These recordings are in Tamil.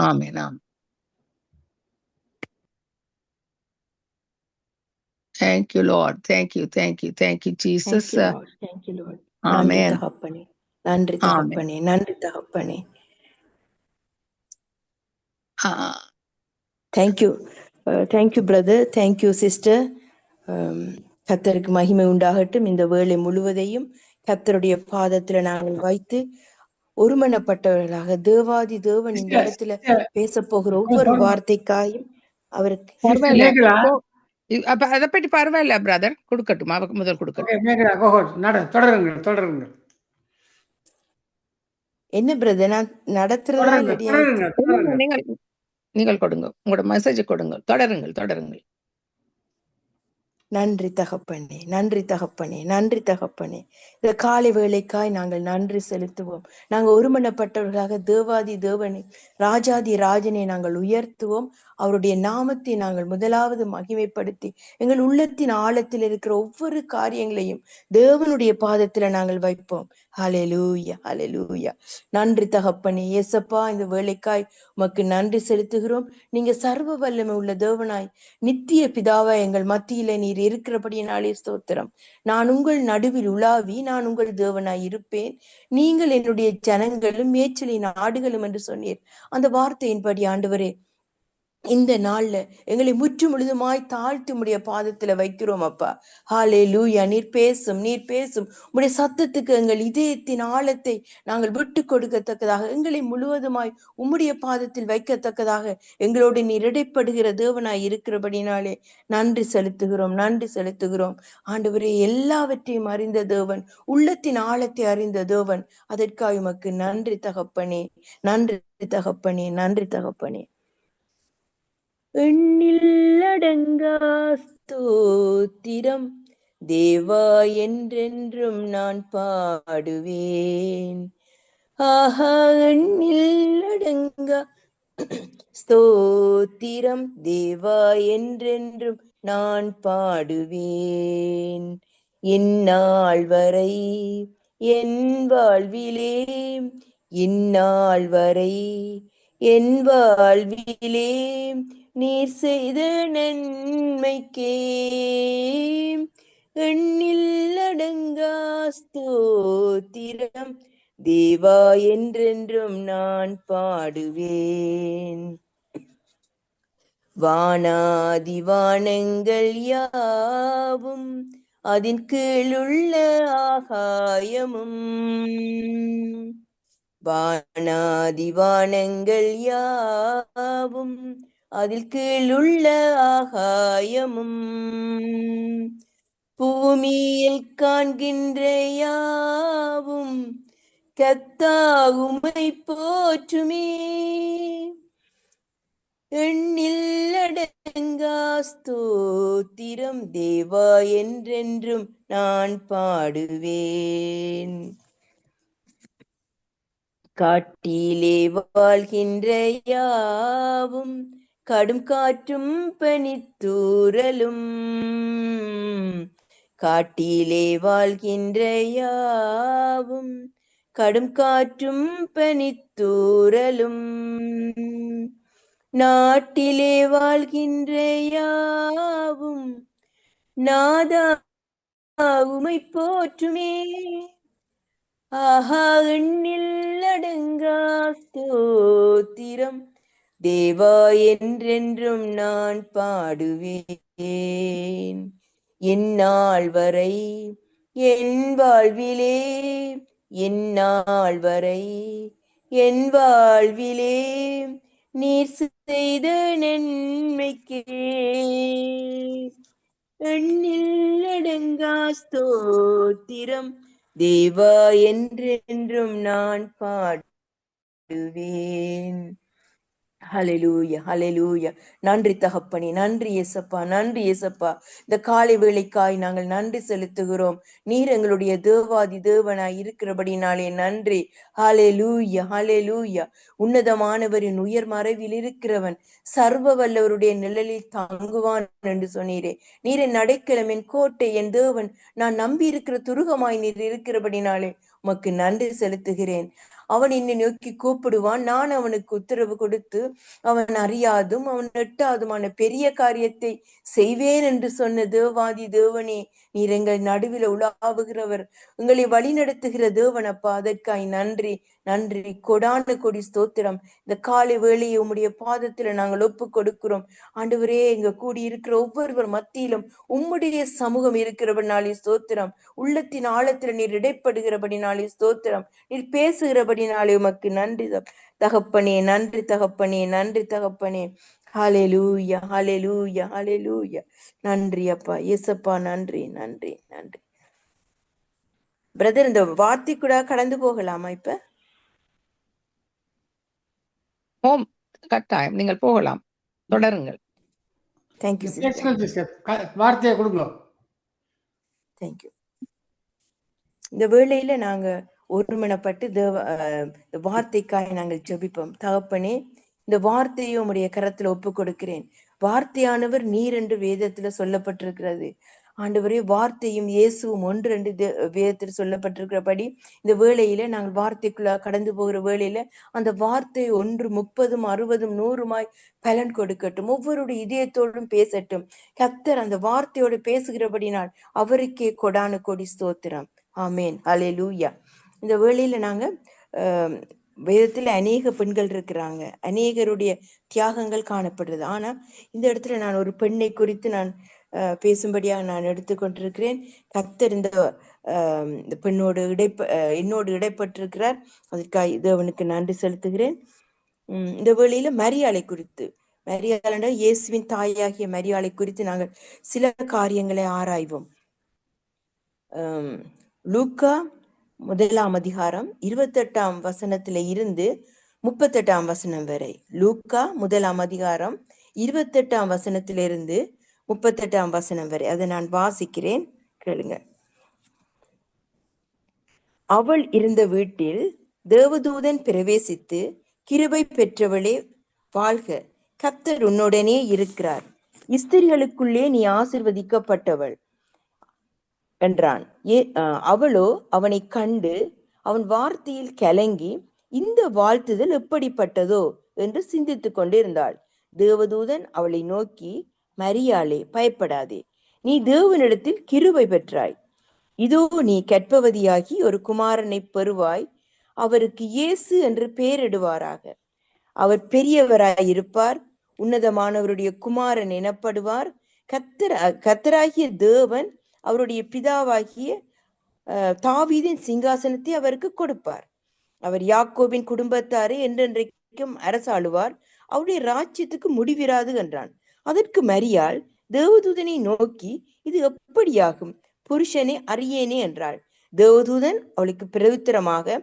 Amen. Amen. Thank you, Lord. Thank you, thank you, thank you, Jesus. Thank you, Lord. Thank you, Lord. நன்றி Amen. தகப்பனே, நன்றி Amen. தகப்பனே, நன்றி தகப்பனே. Thank you thank you brother, thank you sister. கர்த்தருக்கு மகிமை உண்டாகட்டும். இந்த வேளை முழுவதையும் கர்த்தருடைய பாதத்துல நாங்கள் வைத்து ஒருமனப்பட்டவர்களாக தேவாதி தேவன் இந்த இடத்துல பேச போகிற ஒவ்வொரு வார்த்தைக்காயும் அவருக்கு பரவாயில்ல. அப்ப அதை பற்றி பரவாயில்ல பிரதர், கொடுக்கட்டும், அவருக்கு முதல் கொடுக்கட்டும். தொடருங்கள். என்ன பிரதர், நான் நடத்துறதா இல்லையா? நீங்கள் கொடுங்க, உங்களோட மெசேஜ் கொடுங்க. தொடருங்கள். நன்றி தகப்பனே, நன்றி தகப்பனே, நன்றி தகப்பனே. இந்த காலை வேளைக்காய் நாங்கள் நன்றி செலுத்துவோம். நாங்கள் ஒருமனப்பட்டவர்களாக தேவாதி தேவனை, ராஜாதி ராஜனை நாங்கள் உயர்த்துவோம். அவருடைய நாமத்தை நாங்கள் முதலாவது மகிமைப்படுத்தி எங்கள் உள்ளத்தின் ஆழத்தில் இருக்கிற ஒவ்வொரு காரியங்களையும் தேவனுடைய பாதத்துல நாங்கள் வைப்போம். ஹல்லேலூயா, ஹல்லேலூயா. நன்றி தகப்பனே. இயேசப்பா, இந்த வேளைக்காய் உமக்கு நன்றி செலுத்துகிறோம். நீங்க சர்வ வல்லமை உள்ள தேவனாய், நித்திய பிதாவாய் எங்கள் மத்தியில நீர் இருக்கிறபடியினாலே ஸ்தோத்திரம். நான் உங்கள் நடுவில் உலாவி நான் உங்கள் தேவனாய் இருப்பேன், நீங்கள் என்னுடைய ஜனங்களும் மேய்ச்சலின் ஆடுகளும் என்று சொன்னீர். அந்த வார்த்தையின்படி ஆண்டவரே, இந்த நாள்ல எங்களை முற்று முழுதுமாய் தாழ்த்தி உம்முடைய பாதத்துல வைக்கிறோம் அப்பா. ஹல்லேலூயா. நீர் பேசும் உம்முடைய சத்தத்துக்கு எங்கள் இதயத்தின் ஆழத்தை நாங்கள் விட்டு கொடுக்கத்தக்கதாக, எங்களை முழுவதுமாய் உம்முடைய பாதத்தில் வைக்கத்தக்கதாக எங்களோடு நீர் இடைப்படுகிற தேவனாய் இருக்கிறபடினாலே நன்றி செலுத்துகிறோம். ஆண்டவரே, எல்லாவற்றையும் அறிந்த தேவன், உள்ளத்தின் ஆழத்தை அறிந்த தேவன், அதற்காக உமக்கு நன்றி தகப்பனே, நன்றி தகப்பனே. எண்ணில் அடங்கா ஸ்தோத்திரம் தேவா, என்றென்றும் நான் பாடுவேன். ஆஹா, எண்ணில் அடங்கா ஸ்தோத்திரம் தேவா, என்றென்றும் நான் பாடுவேன். இந்நாள் வரை என் வாழ்விலே, இந்நாள் வரை என் வாழ்விலே நீர் செய்த நன்மைக்கே எண்ணில் அடங்கா ஸ்தோத்திரம் தேவா, என்றென்றும் நான் பாடுவேன். வானாதி வானங்கள் யாவும், அதன் கீழுள்ள ஆகாயமும், வானாதி வானங்கள் யாவும், அதில் கீழுள்ள ஆகாயமும், பூமியில் காண்கின்ற யாவும் கர்த்தர் உம்மை போற்றுமே. எண்ணில் அடங்கா ஸ்தோத்திரம் தேவா, என்றென்றும் நான் பாடுவேன். காட்டிலே வாழ்கின்ற யாவும், கடும் காற்றும் பனித்தூறலும், காட்டிலே வாழ்கின்ற யாவும், கடும் காற்றும் பனித்தூறலும், நாட்டிலே வாழ்கின்ற யாவும் நாதா உம்மை போற்றுமே. ஆஹா, எண்ணில் அடங்கா ஸ்தோத்திரம் தேவா, என்றென்றும் நான் பாடுவேன். இந்நாள் வரை என் வாழ்விலே, இந்நாள் வரை என் வாழ்விலே நீர் செய்த நன்மைக்கே எண்ணில் அடங்கா ஸ்தோத்திரம் தேவா, என்றென்றும் நான் பாடுவேன். ஹல்லேலூயா, ஹல்லேலூயா. நன்றி தகப்பனே, நன்றி இயேசப்பா, நன்றி இயேசப்பா. இந்த காலை வேளைக்காய் நாங்கள் நன்றி செலுத்துகிறோம். நீர் எங்களுடைய தேவாதி தேவனாய் இருக்கிறபடினாலே நன்றி. ஹல்லேலூயா, ஹல்லேலூயா. உன்னதமானவரின் உயர் மறைவில் இருக்கிறவன் சர்வ வல்லவருடைய நிழலில் தங்குவான் என்று சொன்னீரே. நீர் என் அடைக்கலம், என் கோட்டை, என் தேவன், நான் நம்பி இருக்கிற துருகமாய் நீர் இருக்கிறபடினாலே உமக்கு நன்றி செலுத்துகிறேன். அவன் என்னை நோக்கி கூப்பிடுவான், நான் அவனுக்கு உத்தரவு கொடுத்து அவன் அறியாதும் அவன் எட்டாதுமான பெரிய காரியத்தை செய்வேன் என்று சொன்ன தேவாதி தேவனே, நீர் எங்கள் நடுவில் உலாவுகிறவர், உங்களை வழி நடத்துகிற தேவன் அப்பா. அதற்காய் நன்றி நன்றி, கொடான கொடி ஸ்தோத்திரம். இந்த காலை வேளையை உம்முடைய பாதத்துல நாங்கள் ஒப்பு கொடுக்கிறோம் ஆண்டவரே. எங்க கூடி இருக்கிற ஒவ்வொருவர் மத்தியிலும் உம்முடைய சமூகம் இருக்கிறபடினாலே ஸ்தோத்திரம். உள்ளத்தின் ஆழத்துல நீர் இடைப்படுகிறபடினாலே ஸ்தோத்திரம். நீர் பேசுகிறபடினாலே உமக்கு நன்றி தகப்பனே. நன்றி தகப்பனே, நன்றி தகப்பனே. ஹல்லேலூயா, ஹல்லேலூயா, ஹல்லேலூயா. நன்றி அப்பா, இயேசப்பா. நன்றி நன்றி நன்றி. பிரதர், இந்த வார்த்தை கூட கடந்து போகலாமா? இப்ப கட்டாயம் நீங்கள் போகலாம், தொடருங்கள். தேங்க்யூ வார்த்தையை கொடுக்கலாம். தேங்க்யூ. இந்த வேளையில நாங்க ஒருமனப்பட்டு வார்த்தைக்காய் நாங்கள் ஜெபிப்போம். தகப்பனே, இந்த வார்த்தையை உம்முடைய கரத்துல ஒப்பு கொடுக்கிறேன். வார்த்தையானவர் நீர் என்று வேதத்துல சொல்லப்பட்டிருக்கிறது ஆண்டவரே. வார்த்தையும் இயேசுவும் ஒன்று என்று வேதத்தில் சொல்லப்பட்டிருக்கிறபடி இந்த வேளையில நாங்கள் வார்த்தைக்குள்ள கடந்து போகிற வேளையில அந்த வார்த்தை 1 30 60 100 பலன் கொடுக்கட்டும். ஒவ்வொருடைய இதயத்தோடும் பேசட்டும். கர்த்தர் அந்த வார்த்தையோடு பேசுகிறபடினால் அவருக்கே கொடான கொடி ஸ்தோத்திரம். ஆமேன், ஹல்லேலூயா. இந்த வேளையில நாங்க வேதத்துல அநேக பெண்கள் இருக்கிறாங்க, அநேகருடைய தியாகங்கள் காணப்படுறது. ஆனா இந்த இடத்துல நான் ஒரு பெண்ணை குறித்து நான் பேசும்படியாக நான் எடுத்துக்கொண்டிருக்கிறேன். கர்த்தர் இந்த பெண்ணோடு என்னோடு இடைப்பட்டிருக்கிறார். அதற்காக தேவனுக்கு நன்றி செலுத்துகிறேன். இந்த வேளையில மரியாளை குறித்து, மரியாள் இயேசுவின் தாயாகிய மரியாளை குறித்து நாங்கள் சில காரியங்களை ஆராய்வோம். லூக்கா 1ஆம் அதிகாரம் 28ஆம் வசனத்தில இருந்து 38ஆம் வசனம் வரை. லூக்கா 1ஆம் அதிகாரம் 28ஆம் வசனத்திலிருந்து 38ஆம் வசனம் வரை அதை நான் வாசிக்கிறேன், கேளுங்க. அவள் இருந்த வீட்டில் தேவதூதன் பிரவேசித்து, கிருபை பெற்றவளே வாழ்க, கர்த்தர் உன்னுடனே இருக்கிறார், ஸ்திரீகளுக்குள்ளே நீ ஆசீர்வதிக்கப்பட்டவள் என்றான். அவளோ அவனை கண்டு அவன் வார்த்தையில் கலங்கி, இந்த வாழ்த்துதல் எப்படிப்பட்டதோ என்று சிந்தித்துக் கொண்டிருந்தாள். தேவதூதன் அவளை நோக்கி, மரியாளே, பயப்படாதே, நீ தேவனிடத்தில் கிருபை பெற்றாய். இதோ நீ கர்ப்பவதியாகி ஒரு குமாரனை பெறுவாய். அவருக்கு இயேசு என்று பெயரிடுவாராக. அவர் பெரியவராயிருப்பார், உன்னதமானவருடைய குமாரன் எனப்படுவார். கர்த்தராகிய தேவன் அவருடைய பிதாவாகிய தாவீதின் சிங்காசனத்தை அவருக்கு கொடுப்பார். அவர் யாக்கோபின் குடும்பத்தாரை என்றென்றைக்கும் அரசாளுவார். அவருடைய ராஜ்யத்துக்கு முடிவிராது என்றான். அதற்கு மரியாள் தேவதூதனை நோக்கி, இது எப்படியாகும், புருஷனை அறியேனே என்றாள். தேவதூதன் அவளுக்கு பிரவுத்தரமாக,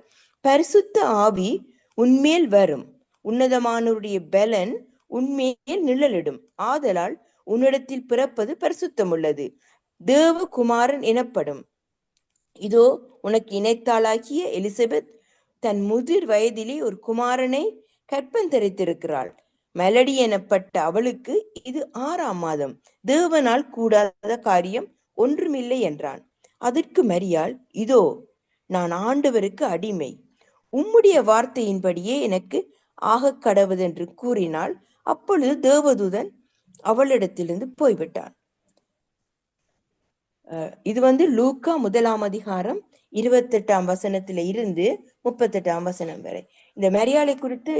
பரிசுத்த ஆவி உன்மேல் வரும், உன்னதமானவருடைய பலன் உன்மேல் நிழலிடும். ஆதலால் உன்னிடத்தில் பிறப்பது பரிசுத்தமுள்ளது, தேவகுமாரன் எனப்படும். இதோ உனக்கு இணைத்தாளாகிய எலிசபெத் தன் முதிர் வயதிலே ஒரு குமாரனை கற்பந்தரித்திருக்கிறாள். மெலடி எனப்பட்ட அவளுக்கு இது 6ஆம் மாதம், தேவனால் கூடாத காரியம் ஒன்றுமில்லை என்றான். அதற்கு மரியாள், இதோ நான் ஆண்டவருக்கு அடிமை, உம்முடைய வார்த்தையின்படியே எனக்கு ஆக கடவுதென்று கூறினாள். அப்பொழுது தேவதூதன் அவளிடத்திலிருந்து போய்விட்டான். இது லூக்கா 1ஆம் அதிகாரம் 28ஆம் வசனத்தில இருந்து 38ஆம் வசனம் வரை. இந்த மரியாளை குறித்து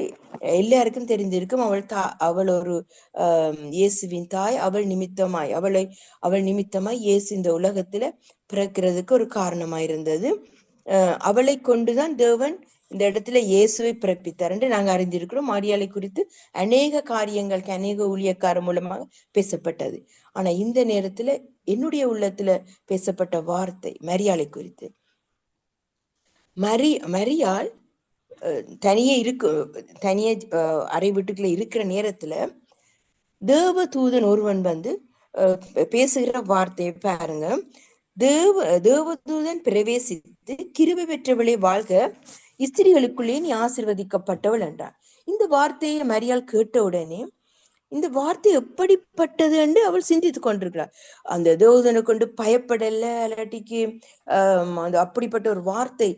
எல்லாருக்கும் தெரிந்திருக்கும். அவள் ஒரு இயேசுவின் தாய். அவள் நிமித்தமாய் இயேசு இந்த உலகத்துல பிறக்கிறதுக்கு ஒரு காரணமாயிருந்தது. அவளை கொண்டுதான் தேவன் இந்த இடத்துல இயேசுவை பிறப்பித்தார் என்று நாங்க அறிந்திருக்கிறோம். மரியாளை குறித்து அநேக காரியங்கள் அநேக ஊழியக்காரர் மூலமாக பேசப்பட்டது. ஆனா இந்த நேரத்துல என்னுடைய உள்ளத்துல பேசப்பட்ட வார்த்தை மரியாளை குறித்து. மரியாள் தனியே அறை வீட்டுக்குள்ள இருக்கிற நேரத்துல தேவதூதன் ஒருவன் பேசுகிற வார்த்தையை பாருங்க. தேவதூதன் பிரவேசித்து, கிருபை பெற்றவளே வாழ்க, ஸ்திரீகளுக்குள்ளே நீ ஆசீர்வதிக்கப்பட்டவள் என்றார். இந்த வார்த்தையை மரியாள் கேட்ட உடனே இந்த வார்த்தை எப்படிப்பட்டது என்று அவள் சிந்தித்து கொண்டிருக்கிறாள். அந்த தேவதனை கொண்டு பயப்படல, அல்லாட்டிக்கு அந்த அப்படிப்பட்ட ஒரு வார்த்தை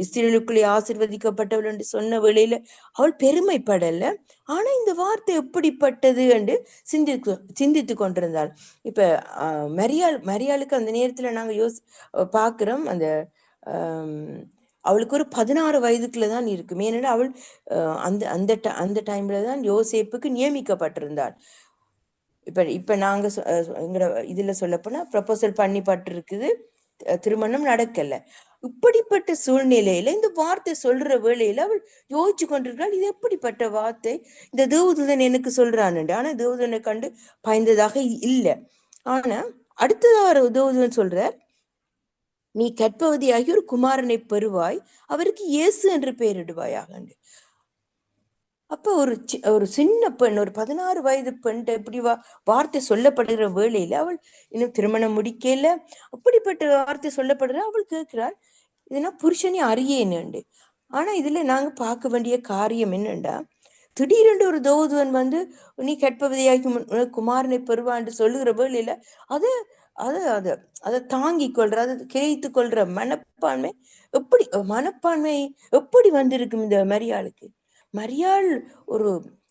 இஸ்ரவேலுக்குள்ளே ஆசீர்வதிக்கப்பட்டவள் என்று சொன்ன வேளையில அவள் பெருமைப்படல. ஆனா இந்த வார்த்தை எப்படிப்பட்டது என்று சிந்தித்து கொண்டிருந்தாள். இப்ப மரியாளுக்கு அந்த நேரத்துல நாங்க பாக்குறோம், அந்த அவளுக்கு ஒரு 16 வயதுக்குள்ளதான் இருக்கும். ஏனென்றால் அவள் அந்த டைம்ல தான் யோசேப்புக்கு நியமிக்கப்பட்டிருந்தாள். இப்ப நாங்க எங்கட இதுல சொல்லப்போனா ப்ரப்போசல் பண்ணிப்பட்டிருக்குது, திருமணம் நடக்கல. இப்படிப்பட்ட சூழ்நிலையில இந்த வார்த்தை சொல்ற வேளையில அவள் யோசிச்சு கொண்டிருக்கிறாள், இது எப்படிப்பட்ட வார்த்தை, இந்த தேவதூதன் எனக்கு சொல்றான்னு. ஆனா தேவதூதனை கண்டு பயந்ததாக இல்லை. ஆனா அடுத்ததாக தேவதூதன் சொல்ற, நீ கற்பவதியாகி ஒரு குமாரனை பெறுவாய், அவருக்கு இயேசு என்று பெயரிடுவாயாக. அப்ப ஒரு சின்ன பெண், ஒரு 16 வயது பெண் இப்படி வார்த்தை சொல்லப்படுகிற வேளையில அவள் இன்னும் திருமணம் முடிக்கல, அப்படிப்பட்ட வார்த்தை சொல்லப்படுற அவள் கேட்கிறாள், இதுனா புருஷனே அறியேன்னு. ஆனா இதுல நாங்க பார்க்க வேண்டிய காரியம் என்னண்டா, திடீரென்று ஒரு தேவதூதன் வந்து நீ கற்பவதியாகி குமாரனை பெறுவான்னு சொல்லுகிற வேளையில அதை தாங்கிக் கொள்ற, அதை கிரகித்து கொள்ற மனப்பான்மை எப்படி வந்திருக்கும் இந்த மரியாளுக்கு? மரியாள் ஒரு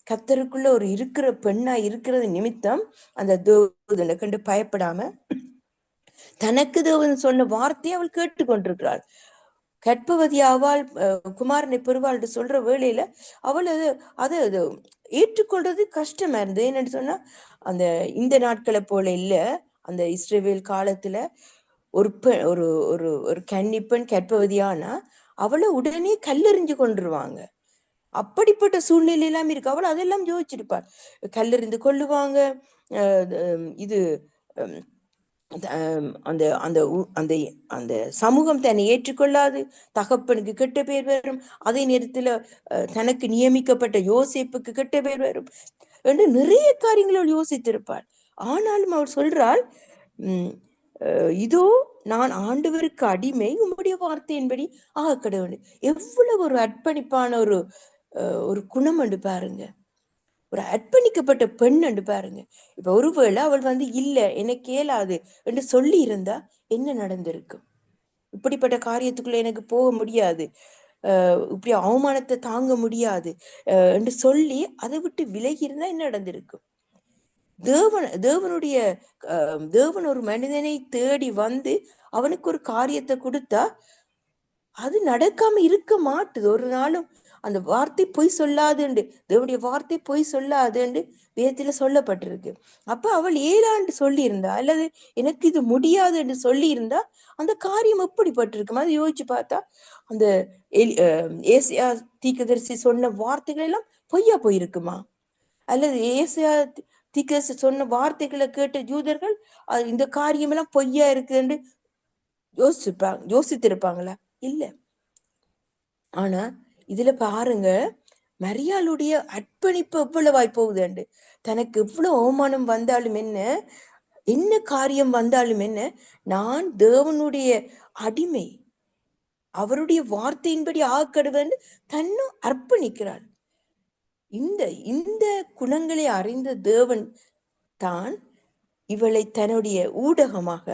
கர்த்தருக்குள்ள ஒரு இருக்கிற பெண்ணா இருக்கிறது நிமித்தம் அந்த தேவதூதனை கண்டு பயப்படாம தனக்கு தேவன் சொன்ன வார்த்தையை அவள் கேட்டுக்கொண்டிருக்கிறாள். கற்பவதி அவள் குமாரனை பெறுவாள் சொல்ற வேளையில அவள் அதை ஏற்றுக்கொள்றது கஷ்டமா இருந்தது. என்னன்னு சொன்னா, அந்த இந்த நாட்களை போல இல்ல, அந்த இஸ்ரவேல் காலத்துல ஒரு பெண் ஒரு ஒரு ஒரு கன்னிப்பெண் கற்பவதியானா அவளை உடனே கல்லெறிஞ்சு கொண்டுருவாங்க. அப்படிப்பட்ட சூழ்நிலை எல்லாம் இருக்கு. அவள் அதெல்லாம் யோசிச்சிருப்பாள், கல்லெறிந்து கொள்ளுவாங்க, இது அந்த அந்த அந்த அந்த சமூகம் தன்னை ஏற்றுக்கொள்ளாது, தகப்பனுக்கு கெட்ட பேர் வரும், அதே நேரத்துல தனக்கு நியமிக்கப்பட்ட யோசேப்புக்கு கெட்ட பேர் வரும் என்று நிறைய காரியங்கள் யோசித்திருப்பாள். ஆனாலும் அவள் சொல்றாள், இதோ நான் ஆண்டவருக்கு அடிமை, உம்முடைய வார்த்தையின்படி ஆக கடவுள். எவ்வளவு ஒரு அர்ப்பணிப்பான ஒரு குணம் என்று பாருங்க, ஒரு அர்ப்பணிக்கப்பட்ட பெண் என்று பாருங்க. இப்ப ஒருவேளை அவள் வந்து இல்ல எனக்கு இயலாது என்று சொல்லி இருந்தா என்ன நடந்திருக்கும்? இப்படிப்பட்ட காரியத்துக்குள்ள எனக்கு போக முடியாது, இப்படி அவமானத்தை தாங்க முடியாது என்று சொல்லி அதை விட்டு விலகி இருந்தா என்ன நடந்திருக்கும்? தேவன் ஒரு மனிதனை தேடி வந்து அவனுக்கு ஒரு காரியத்தை கொடுத்தா அது நடக்காம இருக்க மாட்டுது. ஒரு நாளும் அந்த வார்த்தை பொய் சொல்லாதுண்டு, தேவனுடைய வார்த்தை பொய் சொல்லாதுண்டு வேதத்துல சொல்லப்பட்டிருக்கு. அப்ப அவள் ஏழாண்டு சொல்லி இருந்தா, அல்லது எனக்கு இது முடியாது என்று சொல்லி இருந்தா அந்த காரியம் எப்படிப்பட்டிருக்கும்? அதை யோசிச்சு பார்த்தா அந்த ஏசியா தீர்க்கதரிசி சொன்ன வார்த்தைகள் எல்லாம் பொய்யா போயிருக்குமா? அல்லது ஏசியா தீர்க்கதரிசி சொன்ன வார்த்தைகளை கேட்ட யூதர்கள் இந்த காரியம் எல்லாம் பொய்யா இருக்குன்னு யோசித்திருப்பாங்களா? இல்ல. ஆனா இதுல பாருங்க, மரியாளுடைய அர்ப்பணிப்பு எவ்வளவாய் போகுதுண்டு. தனக்கு எவ்வளவு அவமானம் வந்தாலும் என்ன காரியம் வந்தாலும் என்ன, நான் தேவனுடைய அடிமை, அவருடைய வார்த்தையின்படி ஆக்கடுவேன் தன்னும் அர்ப்பணிக்கிறாள். இந்த குணங்களை அறிந்த தேவன் தான் இவளை தன்னுடைய ஊடகமாக,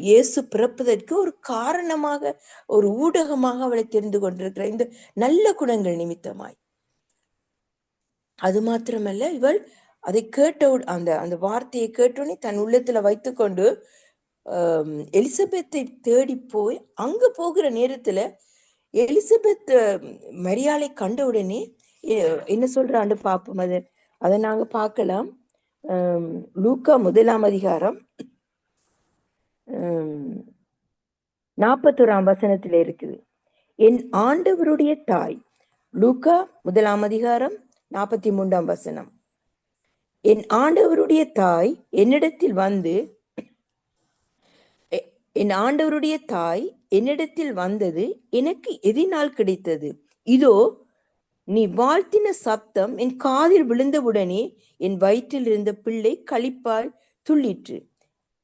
இயேசு பிறப்பதற்கு ஒரு காரணமாக, ஒரு ஊடகமாக அவளை தெரிந்து கொண்டிருக்கிற இந்த நல்ல குணங்கள் நிமித்தமாய். அது மாத்திரமல்ல, இவள் அதை கேட்ட அந்த வார்த்தையை கேட்டோன்னே தன் உள்ளத்துல வைத்துக்கொண்டு எலிசபெத்தை தேடி போய் அங்க போகிற நேரத்துல எலிசபெத் மரியாளை கண்ட உடனே என்ன சொல்றான்னு பார்ப்போம். அதை நாங்க பார்க்கலாம். லூக்கா 1ஆம் அதிகாரம் 41ஆம் வசனத்துல இருக்குது. என் ஆண்டவருடைய தாய். லூக்கா 1ஆம் அதிகாரம் 43ஆம் வசனம். என் ஆண்டவருடைய தாய் என்னிடத்தில் வந்தது எனக்கு எதினால் கிடைத்தது? இதோ நீ வாழ்த்தின சப்தம் என் காதில் விழுந்தவுடனே என் வயிற்றில் இருந்த பிள்ளை களிப்பால் துள்ளிற்று.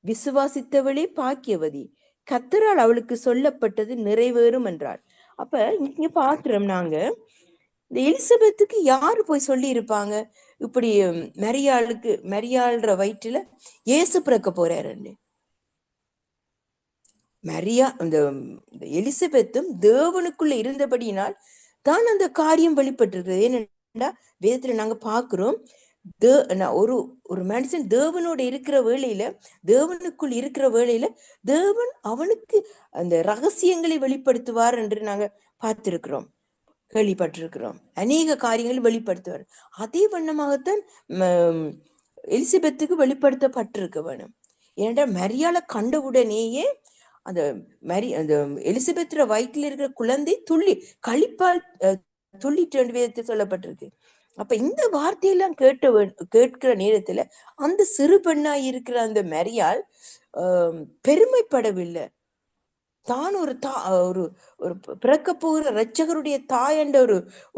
விசுவாசித்தவளே பாக்கியவதி, கர்த்தரால் அவளுக்கு சொல்லப்பட்டது நிறைவேறும் என்றாள். அப்ப இங்க பாக்குறோம் நாங்க, இந்த எலிசபெத்துக்கு யாரு போய் சொல்லி இருப்பாங்க இப்படி மரியாள்ற வயிற்றுல இயேசு பிறக்க போறாருன்னு? இந்த எலிசபெத்தும் தேவனுக்குள்ள இருந்தபடியினால் தான் அந்த காரியம் வெளிப்பட்டிருக்கு. ஏனென்றா வேதத்துல நாங்க பாக்குறோம், ஒரு ஒரு மனுஷன் தேவனோட இருக்கிற வேளையில, தேவனுக்குள் இருக்கிற வேளையில தேவன் அவனுக்கு அந்த ரகசியங்களை வெளிப்படுத்துவார் என்று நாங்க பார்த்திருக்கிறோம், கேள்விப்பட்டிருக்கிறோம். அநேக காரியங்கள் வெளிப்படுத்துவார். அதே வண்ணமாகத்தான் எலிசபெத்துக்கு வெளிப்படுத்தப்பட்டிருக்க வேணும். ஏனென்றால் மரியாளை கண்டவுடனேயே அந்த எலிசபெத் வயிற்றில் இருக்கிற குழந்தை களிப்பால் துள்ளிட்டு விதத்தை சொல்லப்பட்டிருக்கு. அப்ப இந்த வார்த்தையெல்லாம் கேட்கிற நேரத்துல அந்த சிறு பெண்ணாய் இருக்கிற அந்த மரியாள் பெருமைப்படவில்லை. தான் ஒரு பிறக்க போகிற இரட்சகருடைய தாய் என்ற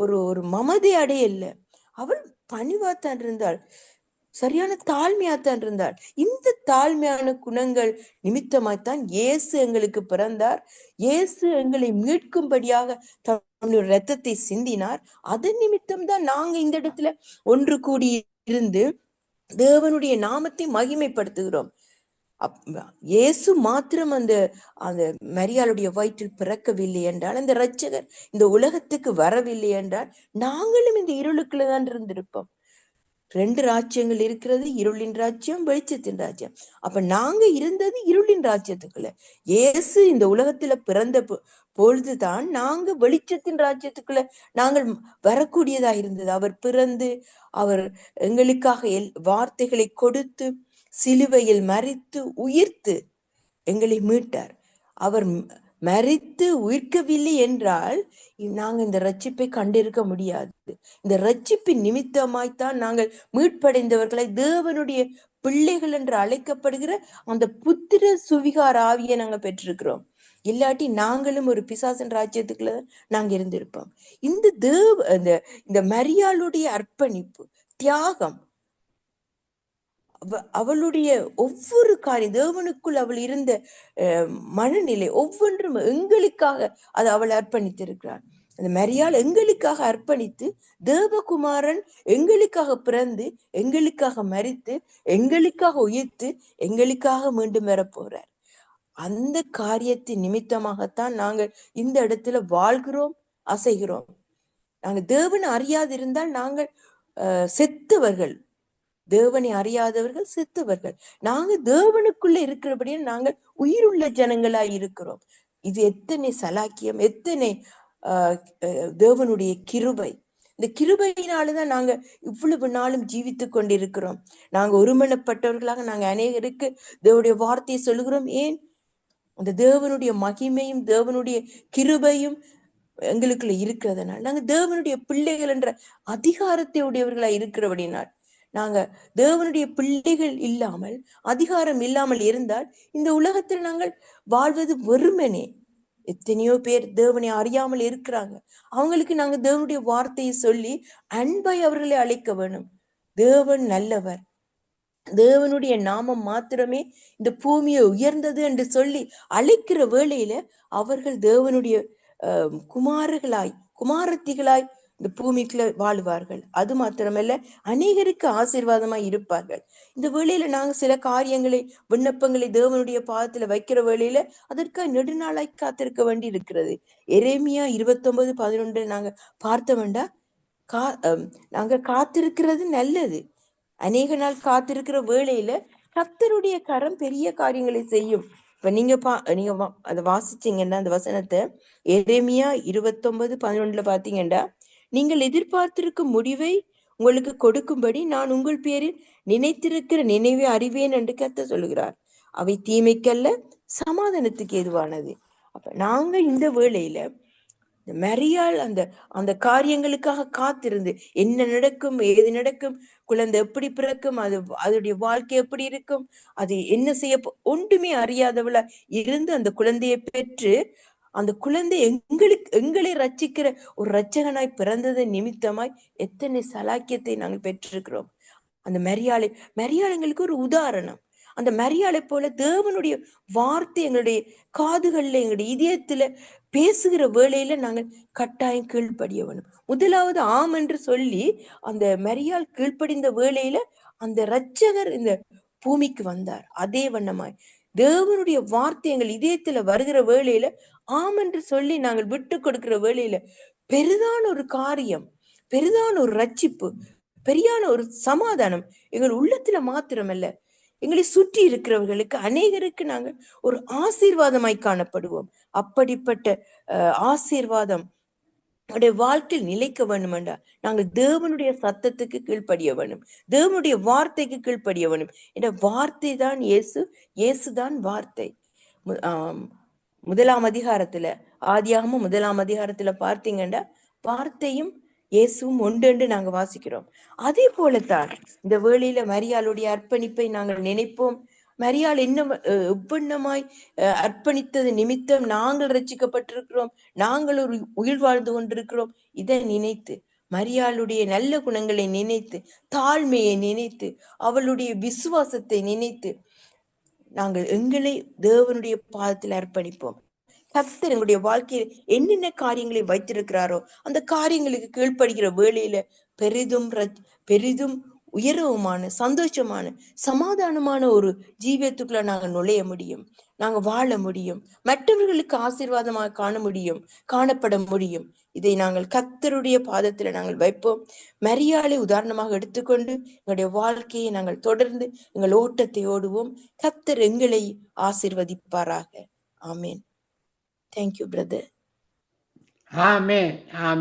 ஒரு மமதை அடையல. அவள் பணிவாத்தான் இருந்தாள், சரியான தாழ்மையாத்தான் இருந்தாள். இந்த தாழ்மையான குணங்கள் நிமித்தமாய்த்தான் இயேசு எங்களுக்கு பிறந்தார். இயேசு எங்களை மீட்கும்படியாக தன்னுடைய ரத்தத்தை சிந்தினார். அதன் நிமித்தம் தான் நாங்க இந்த இடத்துல ஒன்று கூடி இருந்து தேவனுடைய நாமத்தை மகிமைப்படுத்துகிறோம். இயேசு மாத்திரம் அந்த மரியாளுடைய வயிற்றில் பிறக்கவில்லை என்றால், அந்த இரட்சகர் இந்த உலகத்துக்கு வரவில்லை என்றால், நாங்களும் இந்த இருளுக்குள்ளதான் இருந்திருப்போம். 2 ராஜ்யங்கள் இருக்கிறது, இருளின் ராஜ்யம், வெளிச்சத்தின் ராஜ்யம். அப்ப நாங்க இருந்தது இருளின் ராஜ்யத்துக்குள்ள. இயேசு இந்த உலகத்துல பிறந்த பொழுதுதான் நாங்க வெளிச்சத்தின் ராஜ்யத்துக்குள்ள நாங்கள் வரக்கூடியதா இருந்தது. அவர் பிறந்து அவர் எங்களுக்காக வார்த்தைகளை கொடுத்து சிலுவையில் மரித்து உயிர்த்து எங்களை மீட்டார். அவர் மரித்து உயிர்க்கவில்லை என்றால் நாங்க இந்த ரட்சிப்பை கண்டிருக்க முடியாது. இந்த ரட்சிப்பின் நிமித்தமாய்த்தான் நாங்கள் மீட்படைந்தவர்களை தேவனுடைய பிள்ளைகள் என்று அழைக்கப்படுகிற அந்த புத்திர சுவிகார ஆவியை நாங்க பெற்றிருக்கிறோம். இல்லாட்டி நாங்களும் ஒரு பிசாசன் ராஜ்யத்துக்குள்ள நாங்க இருந்திருப்போம். இந்த மரியாளுடைய அர்ப்பணிப்பு, தியாகம், அவளுடைய ஒவ்வொரு காரியம், தேவனுக்குள் அவள் இருந்த மனநிலை ஒவ்வொன்றும் எங்களுக்காக அது அவள் அர்ப்பணித்திருக்கிறாள். அந்த மரியாள் எங்களுக்காக அர்ப்பணித்து, தேவகுமாரன் எங்களுக்காக பிறந்து, எங்களுக்காக மரித்து, எங்களுக்காக உயிர்த்து, எங்களுக்காக மீண்டும் வரப்போறார். அந்த காரியத்தின் நிமித்தமாகத்தான் நாங்கள் இந்த இடத்துல வாழ்கிறோம், அசைகிறோம். நாங்கள் தேவனை அறியாதிருந்தால் நாங்கள் செத்தவர்கள். தேவனை அறியாதவர்கள் செத்தவர்கள். நாங்க தேவனுக்குள்ள இருக்கிறபடியே நாங்கள் உயிருள்ள ஜனங்களாய் இருக்கிறோம். இது எத்தனை சலாக்கியம், எத்தனை தேவனுடைய கிருபை. இந்த கிருபையினாலதான் நாங்க இவ்வளவு நாளும் ஜீவித்து கொண்டிருக்கிறோம். நாங்க ஒருமனப்பட்டவர்களாக நாங்க அநேகருக்கு தேவனுடைய வார்த்தையை சொல்லுகிறோம். ஏன்? அந்த தேவனுடைய மகிமையும் தேவனுடைய கிருபையும் எங்களுக்குள்ள இருக்கிறதுனால, நாங்க தேவனுடைய பிள்ளைகள் என்ற அதிகாரத்தை உடையவர்களா இருக்கிறபடினால், நாங்க தேவனுடைய பிள்ளைகள் இல்லாமல், அதிகாரம் இல்லாமல் இருந்தால் இந்த உலகத்தில் நாங்கள் வாழ்வது வெறுமனே. எத்தனையோ பேர் தேவனை அறியாமல் இருக்கிறாங்க. அவங்களுக்கு நாங்க தேவனுடைய வார்த்தையை சொல்லி அன்பை அவர்களை அழைக்க வேணும். தேவன் நல்லவர், தேவனுடைய நாமம் மாத்திரமே இந்த பூமியை உயர்ந்தது என்று சொல்லி அழைக்கிற வேளையில அவர்கள் தேவனுடைய குமாரத்திகளாய் இந்த பூமிக்குள்ள வாழுவார்கள். அது மாத்திரமல்ல, அநேகருக்கு ஆசீர்வாதமாய் இருப்பார்கள். இந்த வேளையில நாங்க சில காரியங்களை, விண்ணப்பங்களை தேவனுடைய பாதத்துல வைக்கிற வேளையில அதற்காக நெடுநாளாய் காத்திருக்க வேண்டி இருக்கிறது. எரேமியா 29:11 நாங்க பார்த்த வேண்டாம். நாங்க காத்திருக்கிறது நல்லது. அநேக நாள் காத்திருக்கிற வேளையில கர்த்தருடைய கரம் பெரிய காரியங்களை செய்யும். இப்ப நீங்க அதை வாசிச்சீங்கன்னா அந்த வசனத்தை, எரேமியா 29:11 பாத்தீங்கன்னா, நீங்கள் எதிர்பார்த்திருக்கும் முடிவை உங்களுக்கு கொடுக்கும்படி நான் உங்கள் பேரில் நினைத்திருக்கிற நினைவை அறிவேன் என்று கர்த்தர் சொல்லுகிறார். அவை தீமைக்கல்ல, சமாதானத்துக்கு ஏதுவானது. அப்ப நாங்க இந்த வேளையில மரியாள் அந்த காரியங்களுக்காக காத்திருந்து, என்ன நடக்கும், ஏது நடக்கும், குழந்தை எப்படி பிறக்கும், அதோடைய வாழ்க்கை எப்படி இருக்கும், அது என்ன செய்ய ஒன்றுமே அறியாதவளா இருந்து அந்த குழந்தையை பெற்று, அந்த குழந்தை எங்களை ரட்சிக்கிற ஒரு இரட்சகனாய் பிறந்தது நிமித்தமாய் எத்தனை சலாக்கியத்தை நாங்கள் பெற்றிருக்கிறோம். அந்த மரியாள் எங்களுக்கு ஒரு உதாரணம். அந்த மரியாளை போல தேவனுடைய வார்த்தை எங்களுடைய காதுகள்ல, எங்களுடைய இதயத்துல பேசுகிற வேளையில நாங்கள் கட்டாயம் கீழ்ப்படிய வேணும். முதலாவது ஆம் என்று சொல்லி அந்த மரியாள் கீழ்ப்படிந்த வேளையில அந்த இரட்சகர் இந்த பூமிக்கு வந்தார். அதே வண்ணமாய் தேவனுடைய வார்த்தை எங்கள் இதயத்துல வருகிற வேளையில ஆம் என்று சொல்லி நாங்கள் விட்டு கொடுக்கிற வேளையில பெரிதான ஒரு காரியம், பெரிதான ஒரு ரட்சிப்பு, பெரியான ஒரு சமாதானம் எங்கள் உள்ளத்துல மாத்திரமல்ல, எங்களை சுற்றி இருக்கிறவர்களுக்கு அநேகருக்கு நாங்கள் ஒரு ஆசீர்வாதமாய் காணப்படுவோம். அப்படிப்பட்ட ஆசீர்வாதம் நம்முடைய வாழ்க்கையில் நிலைக்க வேண்டுமெண்டா நாங்கள் தேவனுடைய சத்தத்துக்கு கீழ்ப்படிய வேண்டும், தேவனுடைய வார்த்தைக்கு கீழ்ப்படிய வேண்டும். என்ற வார்த்தை தான் இயேசு, இயேசுதான் வார்த்தை. 1ஆம் அதிகாரத்துல, ஆதியாகமம் 1ஆம் அதிகாரத்துல பார்த்தீங்கன்னா வார்த்தையும் இயேசுவும் ஒன்று என்று நாங்க வாசிக்கிறோம். அதே போலத்தான் இந்த வேளையில மரியாளுடைய அர்ப்பணிப்பை நாங்கள் நினைப்போம். மரியாள் என்ன எவ்வண்ணமாய் அர்ப்பணித்தது நிமித்தம் நாங்கள் ரட்சிக்கப்பட்டிருக்கிறோம், நாங்கள் ஒரு உயிர் வாழ்ந்து கொண்டிருக்கிறோம். இதை நினைத்து, மரியாளுடைய நல்ல குணங்களை நினைத்து, தாழ்மையை நினைத்து, அவளுடைய விசுவாசத்தை நினைத்து நாங்கள் எங்களை தேவனுடைய பாதத்தில் அர்ப்பணிப்போம். கர்த்தர் எங்களுடைய வாழ்க்கையில் என்னென்ன காரியங்களை வைத்திருக்கிறாரோ அந்த காரியங்களுக்கு கீழ்ப்படுகிற வேளையில பெரிதும் உயர்வுமான, சந்தோஷமான, சமாதானமான ஒரு ஜீவியத்துக்குள்ள நாங்கள் நுழைய முடியும், நாங்க வாழ முடியும், மற்றவர்களுக்கு ஆசீர்வாதமாக காணப்பட முடியும். இதை நாங்கள் கர்த்தருடைய பாதத்துல நாங்கள் வைப்போம். மரியாளை உதாரணமாக எடுத்துக்கொண்டு எங்களுடைய வாழ்க்கையை நாங்கள் தொடர்ந்து எங்கள் ஓட்டத்தை ஓடுவோம். கர்த்தர் எங்களை ஆசீர்வதிப்பாராக. ஆமேன். Thank you, brother. ஆமென்.